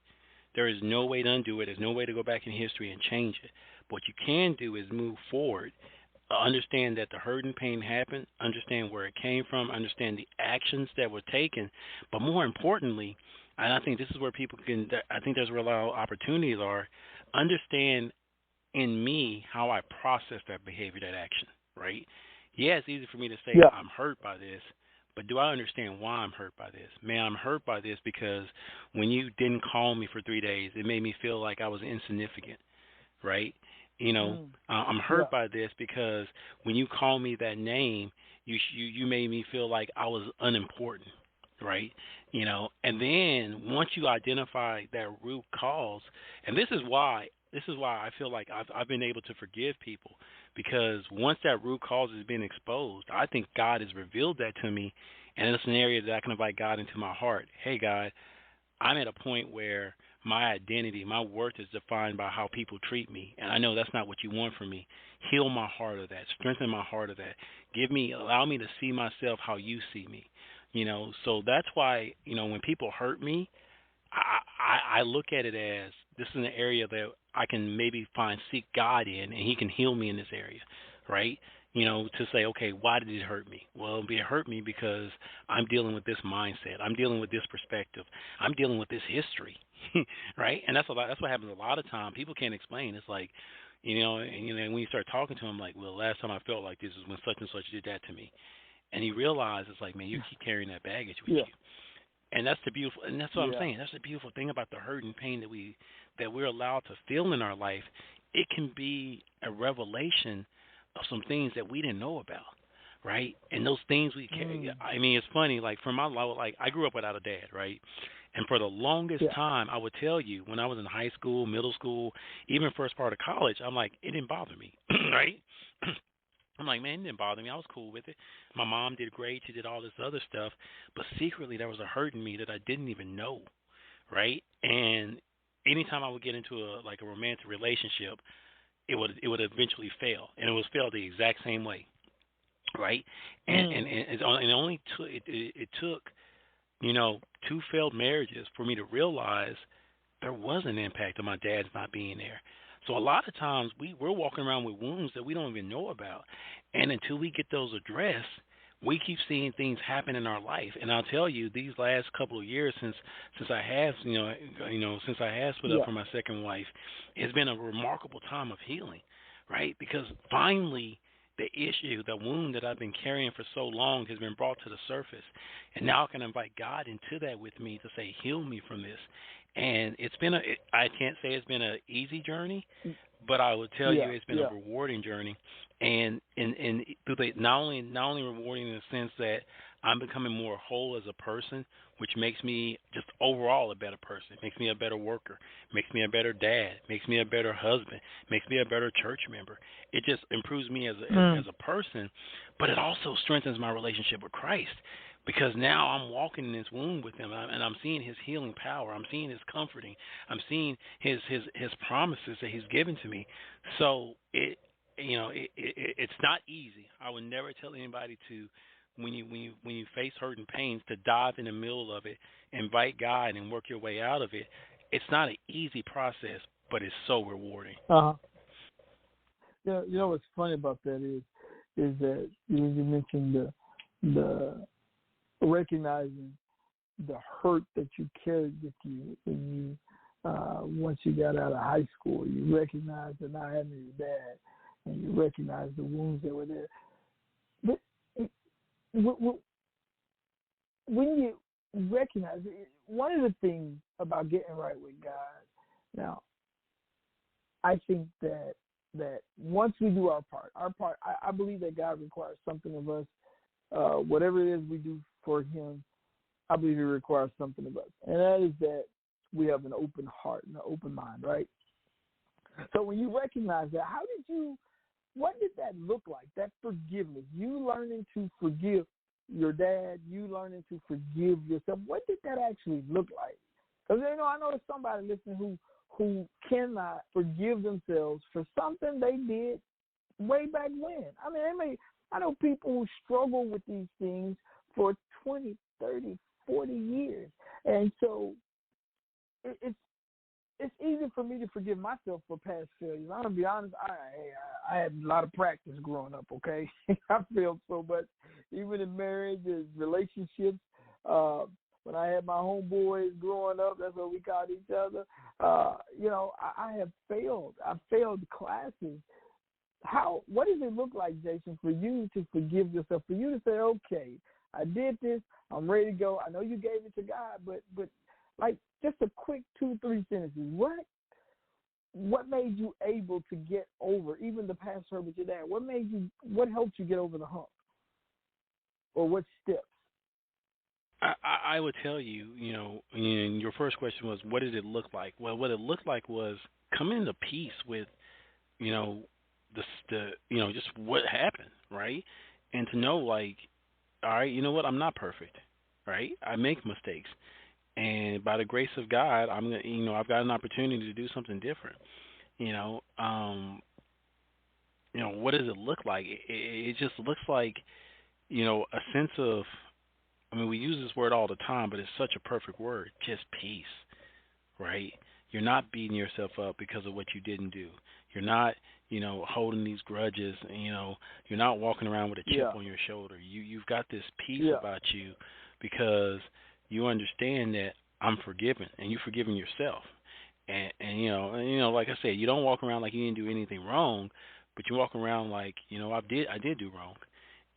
There is no way to undo it. There's no way to go back in history and change it. What you can do is move forward, understand that the hurt and pain happened, understand where it came from, understand the actions that were taken, but more importantly, and I think this is where people can, I think there's where a lot of opportunities are, understand in me how I process that behavior, that action, right? Yeah, it's easy for me to say I'm hurt by this, but do I understand why I'm hurt by this? Man, I'm hurt by this because when you didn't call me for 3 days, it made me feel like I was insignificant, right? I'm hurt by this because when you call me that name, you made me feel like I was unimportant, right? And then once you identify that root cause, and this is why I feel like I've been able to forgive people, because once that root cause has been exposed, I think God has revealed that to me, and it's an area that I can invite God into my heart. Hey, God, I'm at a point where my identity, my worth is defined by how people treat me, and I know that's not what you want from me. Heal my heart of that. Strengthen my heart of that. Allow me to see myself how you see me. So that's why, when people hurt me, I look at it as this is an area that I can maybe seek God in, and He can heal me in this area, right? To say, okay, why did it hurt me? Well, it hurt me because I'm dealing with this mindset. I'm dealing with this perspective. I'm dealing with this history, right? And that's what happens a lot of time. People can't explain. It's like, and when you start talking to them, like, well, last time I felt like this is when such and such did that to me. And you realize it's like, man, you keep carrying that baggage with you. And that's the beautiful, and that's what I'm saying. That's the beautiful thing about the hurt and pain that we're allowed to feel in our life. It can be a revelation of some things that we didn't know about, right? And those things we carry. I mean, it's funny. Like for my life, like I grew up without a dad, right? And for the longest time, I would tell you when I was in high school, middle school, even first part of college, I'm like, it didn't bother me, right? I'm like, man, it didn't bother me. I was cool with it. My mom did great. She did all this other stuff. But secretly, there was a hurt in me that I didn't even know, right? And anytime I would get into a romantic relationship, it would eventually fail. And it would fail the exact same way, right? And it took, 2 failed marriages for me to realize there was an impact of my dad's not being there. So a lot of times we're walking around with wounds that we don't even know about. And until we get those addressed, we keep seeing things happen in our life. And I'll tell you, these last couple of years since I have since I have split up from my second wife, it's been a remarkable time of healing, right? Because finally the issue, the wound that I've been carrying for so long has been brought to the surface. And now I can invite God into that with me to say, heal me from this. And it's been I can't say it's been an easy journey, but I would tell you it's been a rewarding journey. And through not only rewarding in the sense that I'm becoming more whole as a person, which makes me just overall a better person, makes me a better worker, makes me a better dad, makes me a better husband, makes me a better church member. It just improves me as a person, but it also strengthens my relationship with Christ. Because now I'm walking in this womb with Him, and I'm seeing His healing power. I'm seeing His comforting. I'm seeing His promises that He's given to me. So it's not easy. I would never tell anybody to, when you face hurt and pains, to dive in the middle of it, invite God, and work your way out of it. It's not an easy process, but it's so rewarding. Yeah, what's funny about that is that you mentioned the recognizing the hurt that you carried with you when you once you got out of high school. You recognize the not having your dad, and you recognize the wounds that were there. But when you recognize it, one of the things about getting right with God, now, I think that once we do our part, I believe that God requires something of us. Whatever it is we do for Him, I believe He requires something of us. And that is that we have an open heart and an open mind, right? So when you recognize that, what did that look like, that forgiveness? You learning to forgive your dad, you learning to forgive yourself. What did that actually look like? Because, I know there's somebody listening who cannot forgive themselves for something they did way back when. I mean, I know people who struggle with these things for 20, 30, 40 years. And so it's easy for me to forgive myself for past failures. I'm going to be honest, I had a lot of practice growing up, okay? I failed so much, even in marriage and relationships. When I had my homeboys growing up, that's what we called each other. I have failed. I failed classes. What does it look like, Jason, for you to forgive yourself, for you to say, okay, I did this, I'm ready to go. I know you gave it to God, but like just a quick 2-3 sentences. What made you able to get over even the past hurt with your dad? What helped you get over the hump? Or what steps? I would tell you, and your first question was, what did it look like? Well, what it looked like was coming to peace with, just what happened, right? And to know, like, all right, you know what? I'm not perfect, right? I make mistakes, and by the grace of God, I've got an opportunity to do something different. What does it look like? It just looks like, a sense of. I mean, we use this word all the time, but it's such a perfect word, just peace, right? You're not beating yourself up because of what you didn't do. You're not, holding these grudges. You're not walking around with a chip on your shoulder. You've got this peace about you because you understand that I'm forgiven and you're forgiving yourself. And like I said, you don't walk around like you didn't do anything wrong, but you walk around like, I did do wrong.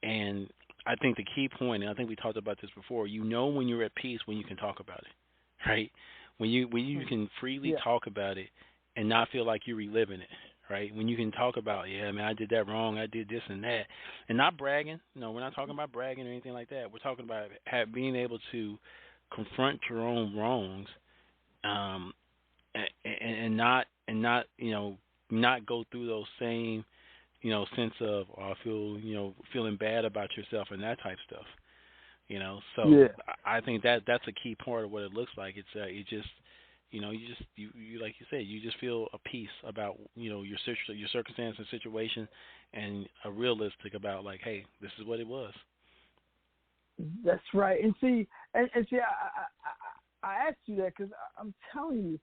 And I think the key point, and I think we talked about this before, when you're at peace when you can talk about it, right? When you can freely talk about it and not feel like you're reliving it, right? When you can talk about, I did that wrong, I did this and that, and not bragging. No, we're not talking about bragging or anything like that. We're talking about being able to confront your own wrongs, and not go through those same sense of I feel feeling bad about yourself and that type stuff. So I think that's a key part of what it looks like. It's you like you said, you just feel a peace about your circumstance and situation, and a realistic about like, hey, this is what it was. That's right. And see, I asked you that because I'm telling you.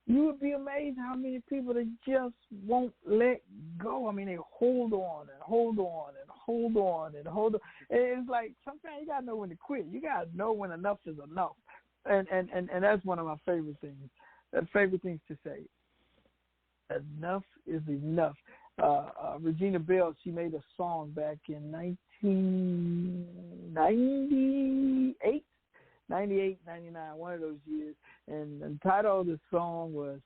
You would be amazed how many people that just won't let go. I mean, they hold on and hold on and hold on and hold on. And it's like sometimes you gotta know when to quit. You gotta know when enough is enough. And that's one of my favorite things. Favorite things to say. Enough is enough. Regina Bell, she made a song back in 1998. 98, 99, one of those years, and the title of the song was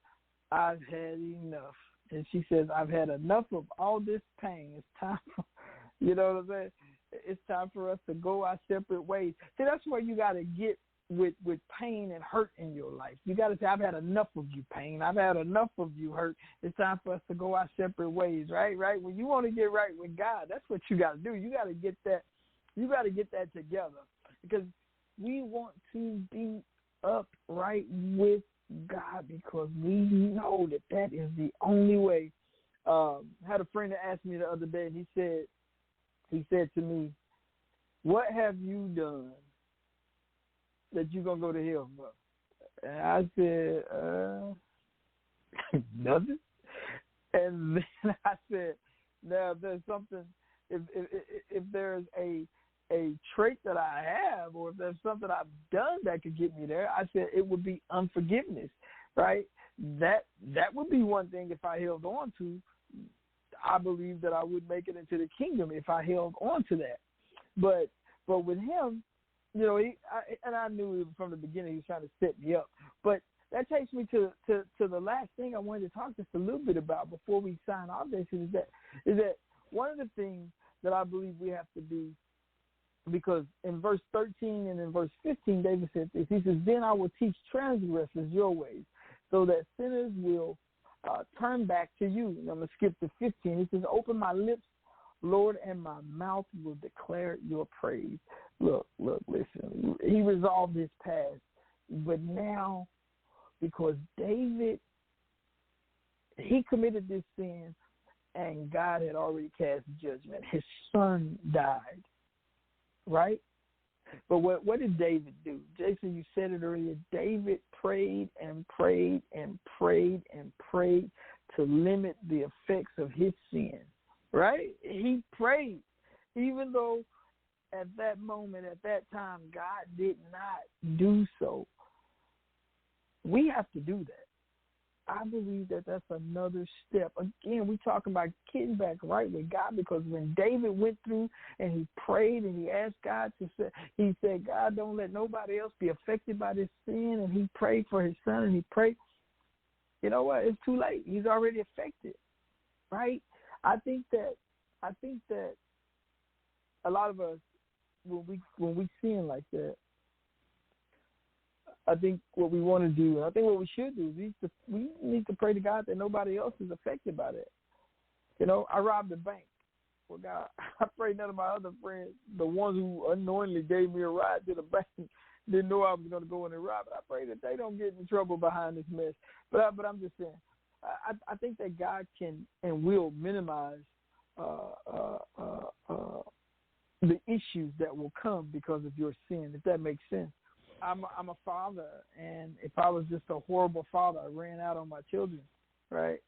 I've Had Enough. And she says, I've had enough of all this pain. It's time for, you know what I'm saying? It's time for us to go our separate ways. See, that's where you got to get with pain and hurt in your life. You got to say, I've had enough of you, pain. I've had enough of you, hurt. It's time for us to go our separate ways, right? When you want to get right with God, that's what you got to do. You got to get that. You got to get that together because we want to be upright with God because we know that is the only way. I had a friend that asked me the other day, and he said to me, what have you done that you're going to go to hell for? And I said, nothing. And then I said, now if there's something, if there's a trait that I have, or if there's something I've done that could get me there, I said it would be unforgiveness, right? That would be one thing if I held on to. I believe that I would make it into the kingdom if I held on to that. But with him, I knew from the beginning he was trying to set me up. But that takes me to the last thing I wanted to talk just a little bit about before we sign off. This is that one of the things that I believe we have to do. Because in verse 13 and in verse 15, David said this. He says, then I will teach transgressors your ways, so that sinners will turn back to you. And I'm going to skip to 15. He says, open my lips, Lord, and my mouth will declare your praise. Look, listen. He resolved his past. But now, because David, he committed this sin, and God had already cast judgment. His son died, right? But what did David do? Jason, you said it earlier. David prayed and prayed and prayed and prayed to limit the effects of his sin, right? He prayed, even though at that moment, at that time, God did not do so. We have to do that. I believe that that's another step. Again, we're talking about getting back right with God, because when David went through and he prayed and he asked God to say, he said, God, don't let nobody else be affected by this sin. And he prayed for his son, and he prayed. You know what? It's too late. He's already affected, right? I think that a lot of us, when we sin like that, I think what we want to do, and I think what we should do, is we need to pray to God that nobody else is affected by that. You know, I robbed a bank. Well, God, I pray none of my other friends, the ones who unknowingly gave me a ride to the bank, didn't know I was going to go in and rob it. I pray that they don't get in trouble behind this mess. But I'm just saying, I think that God can and will minimize the issues that will come because of your sin, if that makes sense. I'm a father, and if I was just a horrible father, I ran out on my children, right?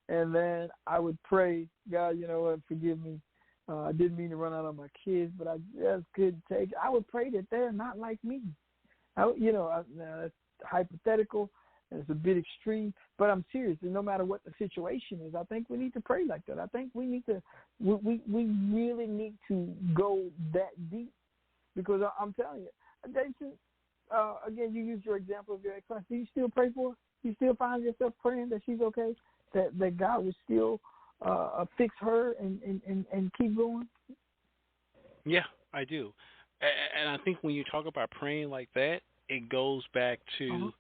And then I would pray, God, you know what, forgive me. I didn't mean to run out on my kids, but I just couldn't take it. I would pray that they're not like me. Now, that's hypothetical, and it's a bit extreme, but I'm serious. And no matter what the situation is, I think we need to pray like that. I think we need to, we really need to go that deep, because I'm telling you, Jason, again, you used your example of your ex-wife. Do you still pray for her? Do you still find yourself praying that she's okay, that God will still fix her and keep going? Yeah, I do. And I think when you talk about praying like that, it goes back to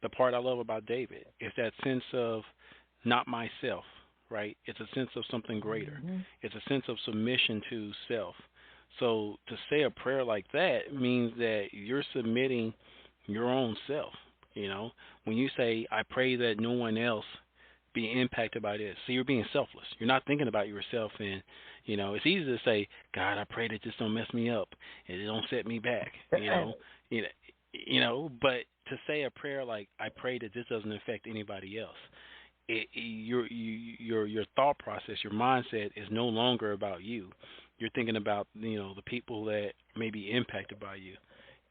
the part I love about David. It's that sense of not myself, right? It's a sense of something greater. Mm-hmm. It's a sense of submission to self. So to say a prayer like that means that you're submitting your own self, you know. When you say, I pray that no one else be impacted by this, so you're being selfless. You're not thinking about yourself, and, you know, it's easy to say, God, I pray that this don't mess me up and it don't set me back, you know, but to say a prayer like, I pray that this doesn't affect anybody else, your thought process, your mindset is no longer about you. You're thinking about, you know, the people that may be impacted by you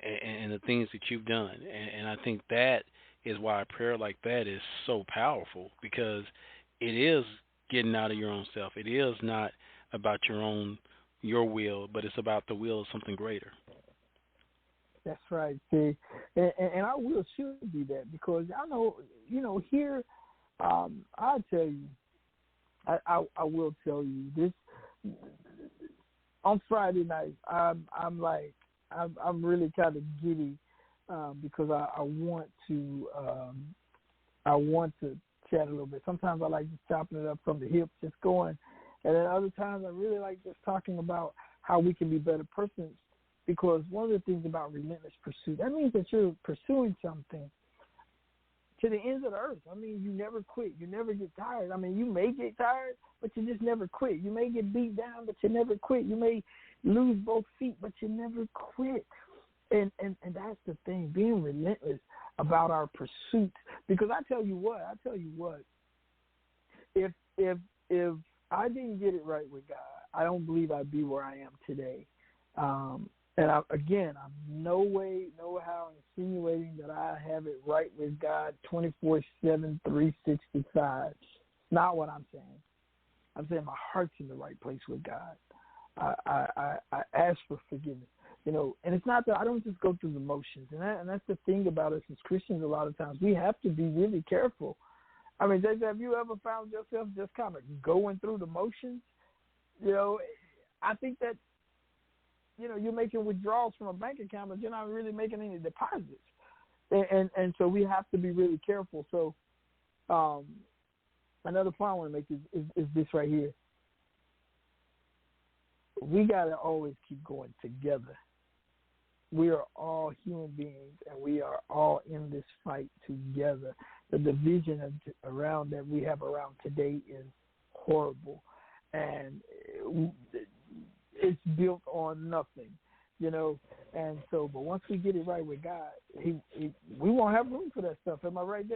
and the things that you've done. And I think that is why a prayer like that is so powerful, because it is getting out of your own self. It is not about your will, but it's about the will of something greater. That's right. See, and our will should be that, because I know, you know, here, I'll tell you, I will tell you this. On Friday night, I'm really kind of giddy because I want to chat a little bit. Sometimes I like just chopping it up from the hip, just going, and then other times I really like just talking about how we can be better persons. Because one of the things about relentless pursuit, that means that you're pursuing something to the ends of the earth. I mean, you never quit. You never get tired. I mean, you may get tired, but you just never quit. You may get beat down, but you never quit. You may lose both feet, but you never quit. And that's the thing, being relentless about our pursuit. Because I tell you what, if I didn't get it right with God, I don't believe I'd be where I am today. And I'm no way, no how insinuating that I have it right with God 24/7, 365. Not what I'm saying. I'm saying my heart's in the right place with God. I ask for forgiveness, you know. And it's not that I don't just go through the motions. And that's the thing about us as Christians. A lot of times we have to be really careful. I mean, have you ever found yourself just kind of going through the motions? You know, I think that, you know, you're making withdrawals from a bank account, but you're not really making any deposits. And so we have to be really careful. So another point I want to make is this right here. We got to always keep going together. We are all human beings, and we are all in this fight together. The division around that we have around today is horrible. and it's built on nothing, you know. And so, but once we get it right with God, we won't have room for that stuff. Am I right,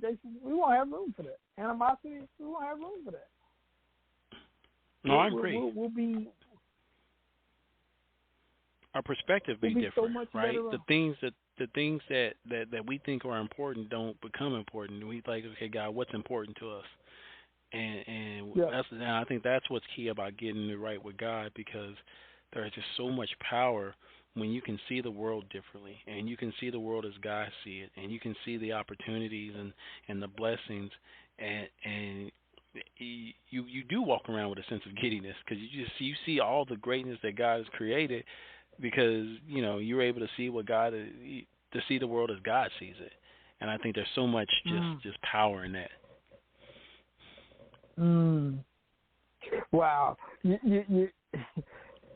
Jason? We won't have room for that. Animosity, we won't have room for that. No, I agree. We'll be. Our perspective be different, so much right? The things that we think are important don't become important. We like, okay, God, what's important to us? And I think that's what's key about getting it right with God, because there is just so much power when you can see the world differently, and you can see the world as God see it, and you can see the opportunities and the blessings, and you do walk around with a sense of giddiness, because you see all the greatness that God has created, because you're able to see to see the world as God sees it, and I think there's so much just power in that. Wow,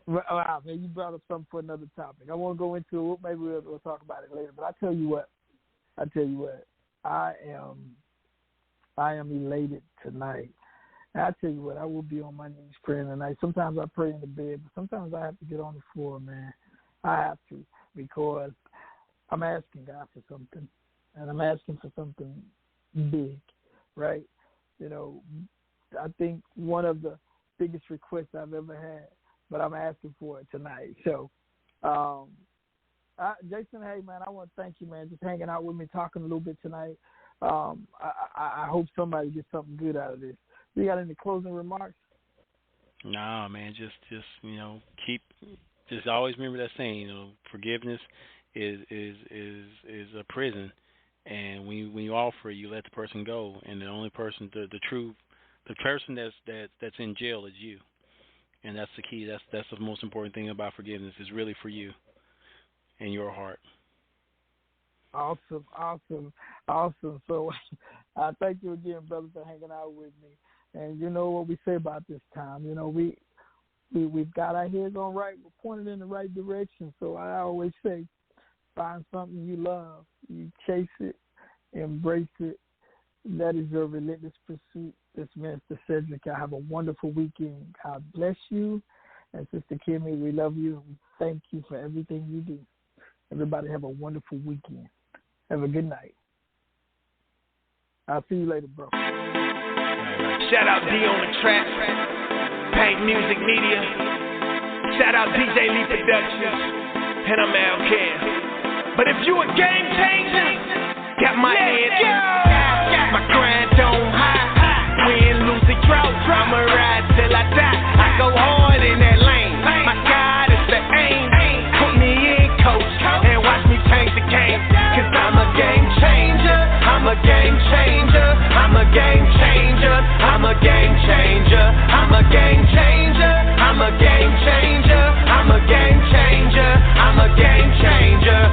wow, man, you brought up something for another topic. I won't go into it. Maybe we'll talk about it later. But I tell you what, I am elated tonight. And I tell you what, I will be on my knees praying tonight. Sometimes I pray in the bed, but sometimes I have to get on the floor, man. I have to, because I'm asking God for something, and I'm asking for something big, right? I think one of the biggest requests I've ever had, but I'm asking for it tonight. So, Jason, hey, man, I want to thank you, man, just hanging out with me, talking a little bit tonight. I hope somebody gets something good out of this. You got any closing remarks? Nah, man, just always remember that saying, forgiveness is a prison, and when you offer it, you let the person go, and the only person, the person that's in jail is you. And that's the key. That's the most important thing about forgiveness, is really for you and your heart. Awesome. So thank you again, brother, for hanging out with me. And you know what we say about this time. We've got our heads on right. We're pointed in the right direction. So I always say, find something you love. You chase it, embrace it. That is your relentless pursuit. This Mr. Sedric. I have a wonderful weekend. God bless you. And Sister Kimmy, we love you. Thank you for everything you do. Everybody have a wonderful weekend. Have a good night. I'll see you later, bro. Shout out D on the track. Paint Music Media. Shout out DJ Lee Productions. And I'm Al Care. But if you a game changer, got my head. My grind don't hide. Win, lose, or drought, I'ma ride till I die. I go hard in that lane. My God is the aim. Put me in, coach, and watch me change the game. Cause I'm a game changer. I'm a game changer. I'm a game changer. I'm a game changer. I'm a game changer. I'm a game changer. I'm a game changer. I'm a game changer.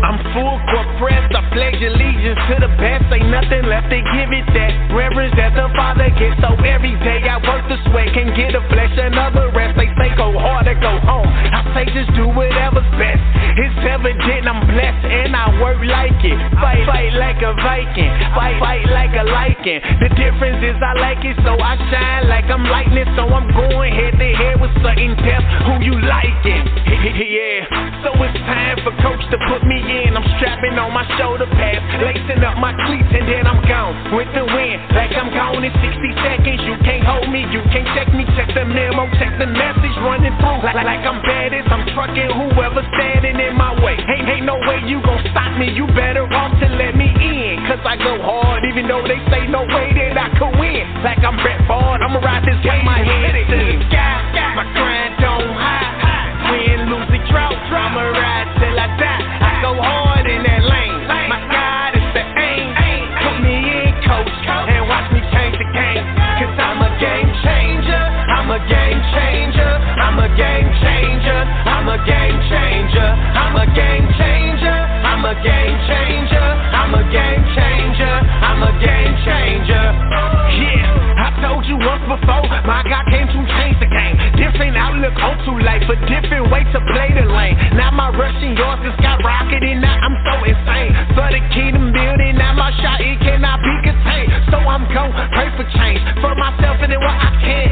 I'm full court press, I pledge allegiance to the best. Ain't nothing left to give it that reverence that the Father gets. So every day I work the sweat, can get a flesh, another rest. They say go hard or go home. I say just do whatever's best. It's evident I'm blessed and I work like it. Fight like a Viking, fight like a lichen. The difference is I like it, so I shine like I'm lightning. So I'm going head to head with certain depth. Who you liking? Yeah. So it's time for coach to put me in. I'm strapping on my shoulder pads, lacing up my cleats, and then I'm gone with the wind. Like I'm gone in 60 seconds. You can't hold me, you can't check me. Check the memo, check the message running through. Like I'm baddest, I'm trucking whoever's standing in my way. Ain't no way you gon' stop me. You better off to let me in, cause I go hard, even though they say no way that I could win. Like I'm Brett Ford, I'ma ride this wave, my head to the sky. My grind don't hide. Win, lose, or drought, I'ma ride till I die. I go hard in that lane. My God is the aim. Put me in, coach, and watch me change the game. Cause I'm a game changer. I'm a game changer. I'm a game changer. I'm a game changer. I'm a game changer. I'm a game changer. I'm a game changer. I'm a game changer. Yeah, I told you once before, my God came to change the game. Different outlook on to life, a different way to play the lane. Now my rushing yours is skyrocketing, now I'm so insane. For the kingdom building, now my shot, it cannot be contained. So I'm gon' pray for change, for myself and then what I can.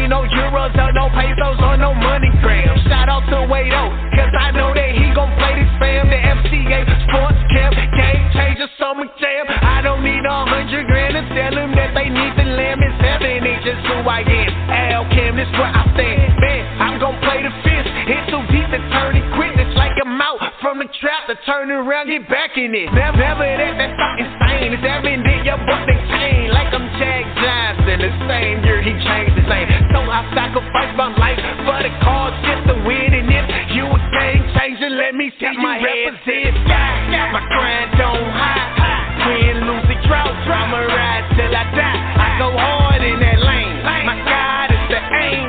need no euros or no pesos or no money grams. Shout out to Wado, cause I know that he gon' play this fam. The FCA Sports Camp, game changer, summer jam. I don't need 100 grand to tell them that they need the lamb. It's heaven, it's just who I am. Al Cam, this where I stand. Man, I'm gon' play the fist. It's so deep to turn and quit. It's like I'm out from the trap to turn around, get back in it. Never that's not insane. It's evident your book they chain. Like I'm Jack Johnson, the same year he changed his name. So I sacrifice my life for the cause, just to win. And if you a game changer, let me see my head sit. My grind don't hide. Win, lose, or drought. I'ma ride till I die. I go hard in that lane. My God is the aim.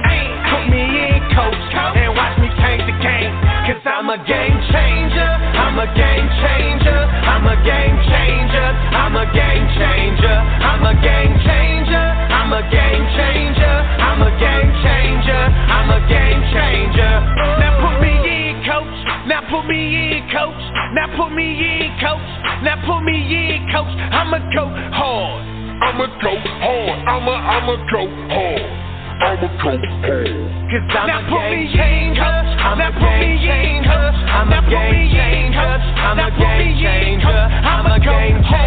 Put me in, coach, and watch me change the game. Cause I'm a game changer. I'm a game changer. I'm a game changer. I'm a game changer. I'm a game changer. I'm a game changer. I'm a game changer. I'm a game changer. Now put me in, coach. Now put me in, coach. Now put me in, coach. Now put me in, coach. I'ma go hard. I'ma go hard. I'ma go hard. I'ma go hard. Cause I'm a game changer. I'm a game changer. I'm a game changer. I'm a game changer. I'm a game changer.